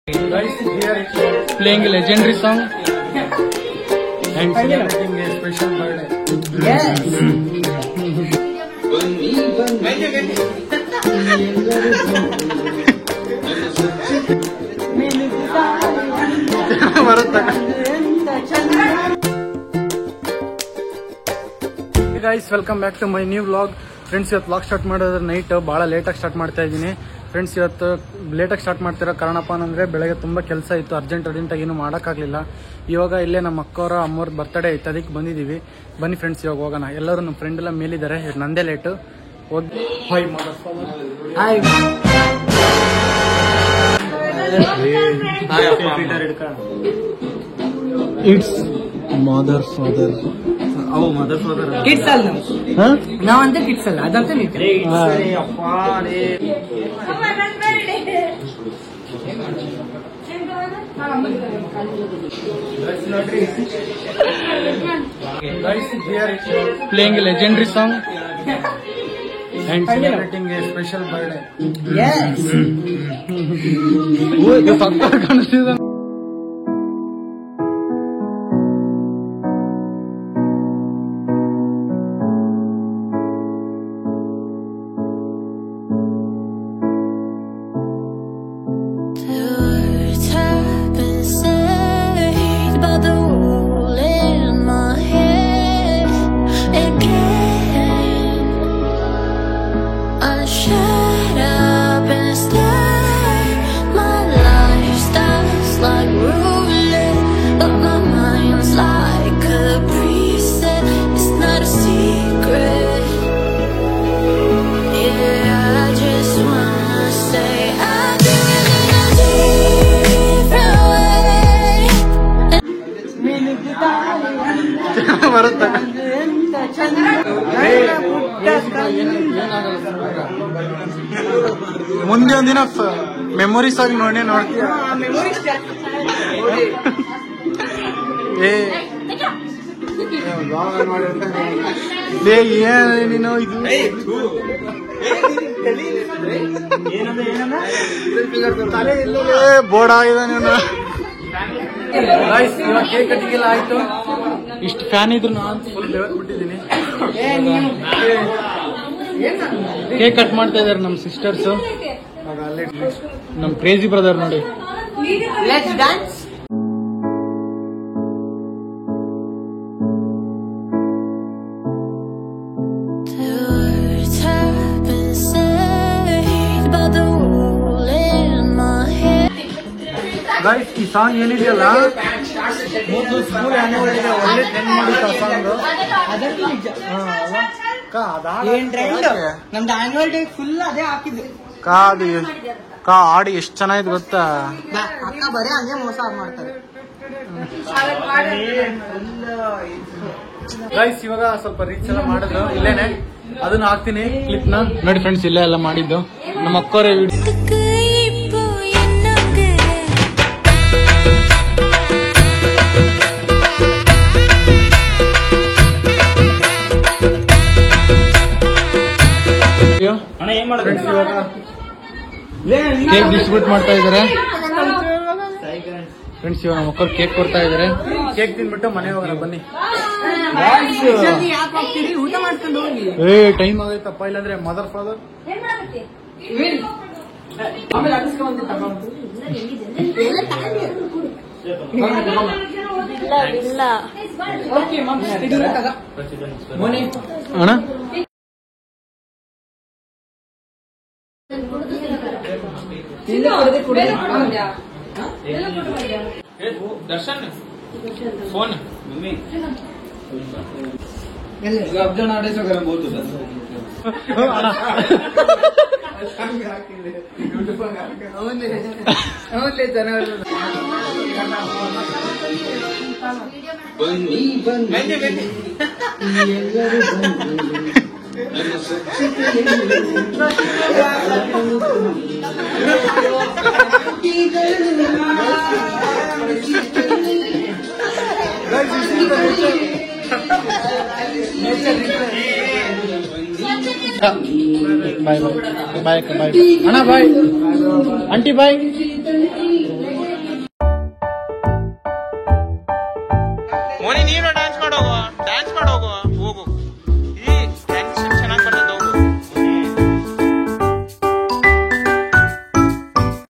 Guys, we are playing a legendary song and celebrating a special birthday. Yes. Hey guys, welcome back to my new vlog. Friends, ಇವತ್ತು vlog start ಮಾಡೋದ್ರೆ night ಭಾಳ ಲೇಟಾಗಿ start ಮಾಡ್ತಾ ಇದ್ದೀನಿ. Friends, ಇವತ್ತು ಲೇಟಾಗಿ start ಮಾಡ್ತಿರೋ ಕಾರಣಪ್ಪ ಅಂದರೆ ಬೆಳಗ್ಗೆ ತುಂಬ ಕೆಲಸ ಇತ್ತು, ಅರ್ಜೆಂಟಾಗಿ ಏನು ಮಾಡೋಕ್ಕಾಗಲಿಲ್ಲ. ಇವಾಗ ಇಲ್ಲೇ ನಮ್ಮ ಅಕ್ಕವರ ಅಮ್ಮವ್ರ ಬರ್ತಡೇ ಇತ್ತು, ಅದಕ್ಕೆ ಬಂದಿದ್ದೀವಿ. ಬನ್ನಿ ಫ್ರೆಂಡ್ಸ್, ಇವಾಗ ಹೋಗೋಣ. ಎಲ್ಲರೂ ನಮ್ಮ ಫ್ರೆಂಡ್ ಎಲ್ಲ ಮೇಲಿದ್ದಾರೆ, ನಂದೇ ಲೇಟು. ಹೋಗಿ hi hi it's mother father. ಅವು ಮದರ್ ಫಾದರ್ ಕಿಡ್ಸ್ ಅಲ್ಲ ನಾವಂತ ಕಿಡ್ಸ್ ಅಲ್ಲ, ಅದಂತ playing a legendary song and celebrating a special birthday. Yes. ಇದು ಸಕ್ಕ ಕಾಣಿಸ್ತಿದೆ. ಮುಂದೆ ಒಂದಿನ ಮೆಮೊರೀಸ್ ಆಗಿ ನೋಡ್ತೀಯ. ನೀನು ಇದು ಬೋರ್ಡ್ ಆಗಿದೆ. ನೀನು ಇವಾಗ ಕೇಕ್ ಕಟ್ಟಿಗೆಲ್ಲ ಆಯ್ತು. ಇಷ್ಟು ಫ್ಯಾನ್ ಇದ್ರು ನಾನು ಫುಲ್ ಲೆವೆಲ್ ಬಿಟ್ಟಿದ್ದೀನಿ. ಕೇಕ್ ಕಟ್ ಮಾಡ್ತಾ ಇದಾರೆ ನಮ್ಮ ಸಿಸ್ಟರ್ಸ್, ನಮ್ಮ ಕ್ರೇಜಿ ಬ್ರದರ್. ನೋಡಿ, ಲೆಟ್ಸ್ ಡ್ಯಾನ್ಸ್. ಗೈಸ್, ಈ ಸಾಂಗ್ ಏನಿದೆಯಲ್ಲ, ಮೊದಲು ಸ್ಕೂಲ್ ಆನ್ಯುವಲ್ ಡೇ ಒಳ್ಳೆ ಟ್ರೆಂಡ್ ಮಾಡಿತ್ತು ಆ ಸಾಂಗ್. ನಮ್ದು ಆನ್ಯುವಲ್ ಡೇ ಫುಲ್ ಅದೇ ಹಾಕಿದ್ದು. ಹಾಡು ಎಷ್ಟು ಚೆನ್ನಾಗಿದೆ ಗೊತ್ತಾ? ಅಕ್ಕ ಬರೀ ಹಂಗೆ ಮೋಸ ಮಾಡ್ತಾರೆ. ಗೈಸ್, ಇವಾಗ ಸ್ವಲ್ಪ ರೀಚ್ ಎಲ್ಲ ಮಾಡಿದ್ರು ಇಲ್ಲೇನೆ, ಅದನ್ನ ಹಾಕ್ತೀನಿ ಕ್ಲಿಪ್ ನ. ನೋಡಿ ಫ್ರೆಂಡ್ಸ್, ಇಲ್ಲೇ ಎಲ್ಲ ಮಾಡಿದ್ದು ನಮ್ಮ ಅಕ್ಕವರೇ ವಿಡಿಯೋ. ಫ್ರೆಂಡ್ಸ್, ಇವಾಗ ಕೇಕ್ ಡಿಸ್ಟ್ರಿಬ್ಯೂಟ್ ಮಾಡ್ತಾ ಇದಾರೆ. ಫ್ರೆಂಡ್ಸ್, ಇವಾಗ ನಮ್ಮ ಮಕ್ಕಳು ಕೇಕ್ ಕೊಡ್ತಾ ಇದಾರೆ. ಕೇಕ್ ತಿನ್ಬಿಟ್ಟು ಮನೆ ಹೋಗೋಣ ಬನ್ನಿ. ಊಟ ಮಾಡ್ಕೊಂಡು ಹೋಗಿ. ಟೈಮ್ ಆಗೈತಪ್ಪ, ಇಲ್ಲಾಂದ್ರೆ ಮದರ್ ಫಾದರ್ ಅಣ್ಣ. ದರ್ಶನ್ ಫೋನ್ ಮಮ್ಮಿ ಅಬ್ಜನ್ ಆಡೇ ಸಗರ ಬಹುದು ಅವನ್ಲೇ ಜನರು ಬನ್ನಿ ಬನ್ನಿ ಬಾಯ್ ಬಾಯ್ ಬಾಯ್ ಬಾಯ್ ಅಣ್ಣ ಬಾಯ್ ಆಂಟಿ ಬಾಯ್.